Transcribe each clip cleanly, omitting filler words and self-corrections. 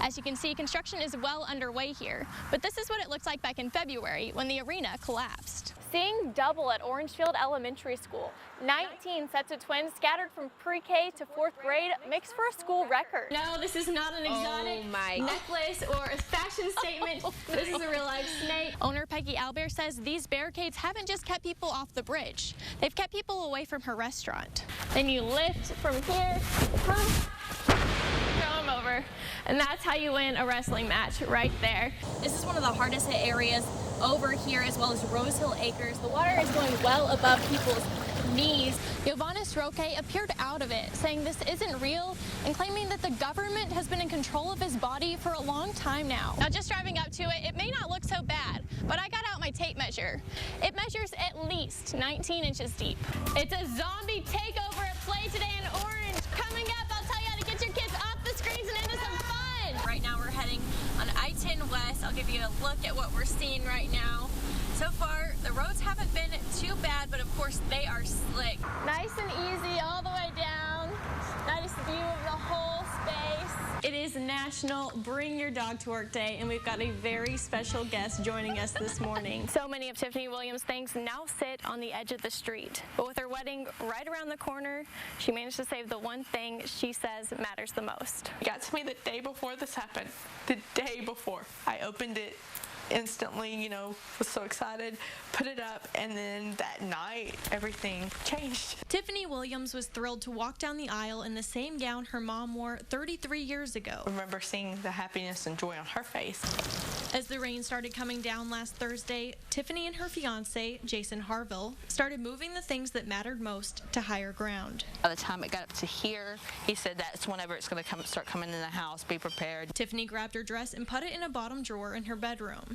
As you can see, construction is well underway here, but this is what it looked like back in February when the arena collapsed. Seeing double at Orangefield Elementary School. 19 sets of twins scattered from pre-K to 4th grade makes for a school record. No, this is not an exotic necklace or a fashion statement. This is a real-life snake. Owner Peggy Albert says these barricades haven't just kept people off the bridge. They've kept people away from her restaurant. Then you lift from here, throw them over, and that's how you win a wrestling match right there. This is one of the hardest hit areas over here, as well as Rose Hill Acres. The water is going well above people's knees. Yovanis Roque appeared out of it, saying this isn't real and claiming that the government has been in control of his body for a long time now. Now, just driving up to it, it may not look so bad, but I got out my tape measure. It measures at least 19 inches deep. It's a zombie takeover at play today in Orange. Coming up, I'll tell you how to get your kids off the screens and into some fun. Right now, we're heading on I-10 West. I'll give you a look at what we're seeing right now. So far, the roads haven't been too bad, but of course they are slick. Nice and easy all the way down. Nice view of the whole space. It is National Bring Your Dog to Work Day, and we've got a very special guest joining us this morning. So many of Tiffany Williams' things now sit on the edge of the street. But with her wedding right around the corner, she managed to save the one thing she says matters the most. It got to me the day before this happened. The day before. I opened it instantly, you know, was so excited, put it up, and then that night everything changed. Tiffany Williams was thrilled to walk down the aisle in the same gown her mom wore 33 years ago. I remember seeing the happiness and joy on her face. As the rain started coming down last Thursday, Tiffany and her fiance, Jason Harville, started moving the things that mattered most to higher ground. By the time it got up to here, he said that's whenever it's going to start coming in the house, be prepared. Tiffany grabbed her dress and put it in a bottom drawer in her bedroom.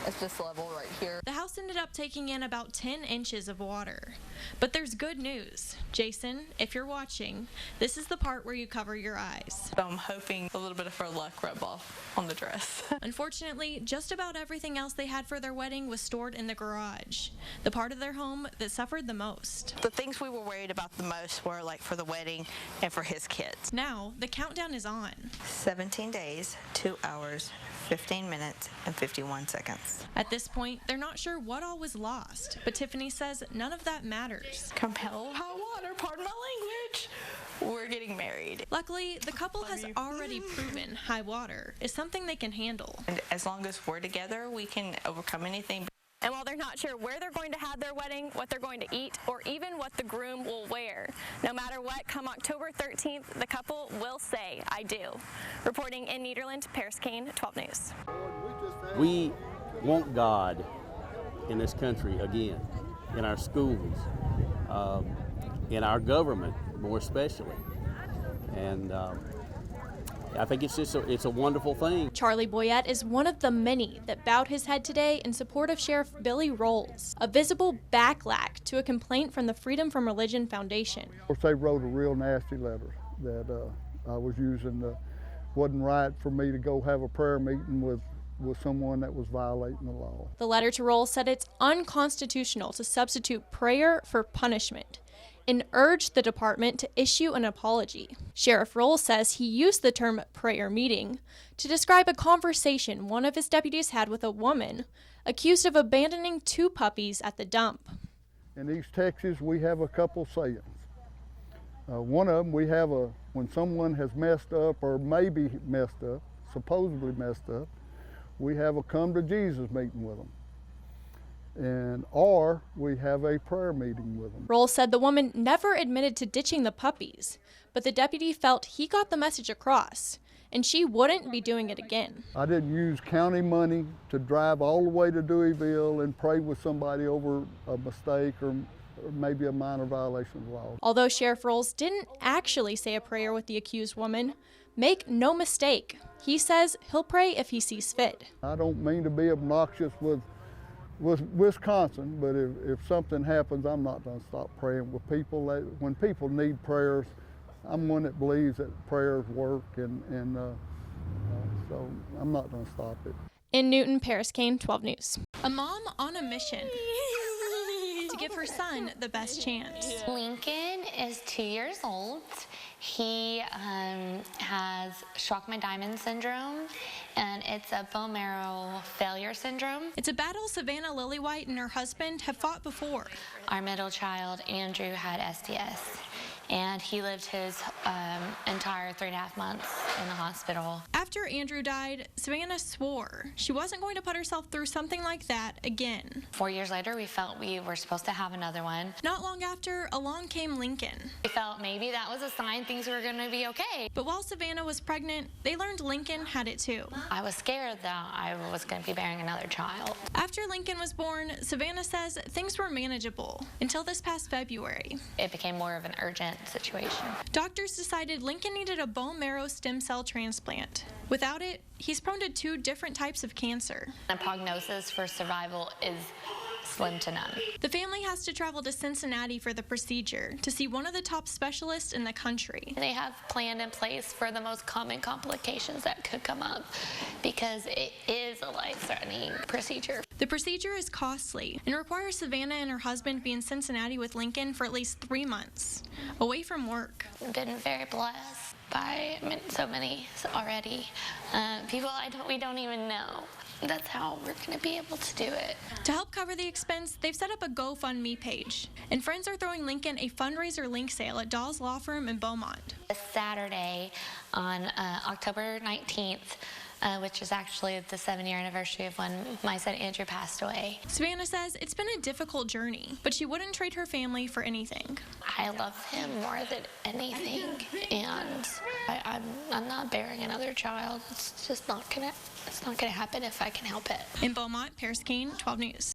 It's this level right here. The house ended up taking in about 10 inches of water. But there's good news. Jason, if you're watching, this is the part where you cover your eyes. I'm hoping a little bit of her luck rub off on the dress. Unfortunately, just about everything else they had for their wedding was stored in the garage, the part of their home that suffered the most. The things we were worried about the most were like for the wedding and for his kids. Now, the countdown is on. 17 days, 2 hours, 15 minutes, and 51 seconds. At this point, they're not sure what all was lost, but Tiffany says none of that matters. Come hell or high water, pardon my language. We're getting married. Luckily, the couple has already proven high water is something they can handle. And as long as we're together, we can overcome anything. And while they're not sure where they're going to have their wedding, what they're going to eat, or even what the groom will wear, no matter what, come October 13th, the couple will say, I do. Reporting in Nederland, Parris Kane, 12 News. We want God in this country again, in our schools, in our government more especially. And I think it's a wonderful thing. Charlie Boyette is one of the many that bowed his head today in support of Sheriff Billy Rolls, a visible backlash to a complaint from the Freedom from Religion Foundation. Of course, they wrote a real nasty letter that I was using. Wasn't right for me to go have a prayer meeting with someone that was violating the law. The letter to Rolls said it's unconstitutional to substitute prayer for punishment and urged the department to issue an apology. Sheriff Rolls says he used the term prayer meeting to describe a conversation one of his deputies had with a woman accused of abandoning 2 puppies at the dump. In East Texas, we have a couple sayings. One of them, we have when someone has messed up or maybe messed up, supposedly messed up, we have a come to Jesus meeting with them. Or we have a prayer meeting with them. Rolls said the woman never admitted to ditching the puppies, but the deputy felt he got the message across, and she wouldn't be doing it again. I didn't use county money to drive all the way to Deweyville and pray with somebody over a mistake or maybe a minor violation of the law. Although Sheriff Rolls didn't actually say a prayer with the accused woman, make no mistake, he says he'll pray if he sees fit. I don't mean to be obnoxious with Wisconsin, but if something happens, I'm not going to stop praying with people. When people need prayers, I'm one that believes that prayers work, and so I'm not going to stop it. In Newton, Parris Kane, 12 News. A mom on a mission to give her son the best chance. Lincoln is 2 years old. He has Shwachman-Diamond syndrome, and it's a bone marrow failure syndrome. It's a battle Savannah Lillywhite and her husband have fought before. Our middle child, Andrew, had SDS, and he lived his entire 3.5 months in the hospital. After Andrew died, Savannah swore she wasn't going to put herself through something like that again. 4 years later, we felt we were supposed to have another one. Not long after, along came Lincoln. We felt maybe that was a sign things were going to be okay. But while Savannah was pregnant, they learned Lincoln had it too. I was scared that I was going to be bearing another child. After Lincoln was born, Savannah says things were manageable until this past February. It became more of an urgent situation. Doctors decided Lincoln needed a bone marrow stem cell transplant. Without it, he's prone to 2 different types of cancer. The prognosis for survival is slim to none. The family has to travel to Cincinnati for the procedure to see one of the top specialists in the country. They have planned in place for the most common complications that could come up because it is a life-threatening procedure. The procedure is costly and requires Savannah and her husband be in Cincinnati with Lincoln for at least 3 months, away from work. I've been very blessed by so many already. People we don't even know. That's how we're going to be able to do it. To help cover the expense, they've set up a GoFundMe page, and friends are throwing Lincoln a fundraiser link sale at Dawes Law Firm in Beaumont. This Saturday on October 19th, which is actually the 7-year anniversary of when my son Andrew passed away. Savannah says it's been a difficult journey, but she wouldn't trade her family for anything. I love him more than anything, and I'm not bearing another child. It's just not gonna happen if I can help it. In Beaumont, Parris Kane, 12 News.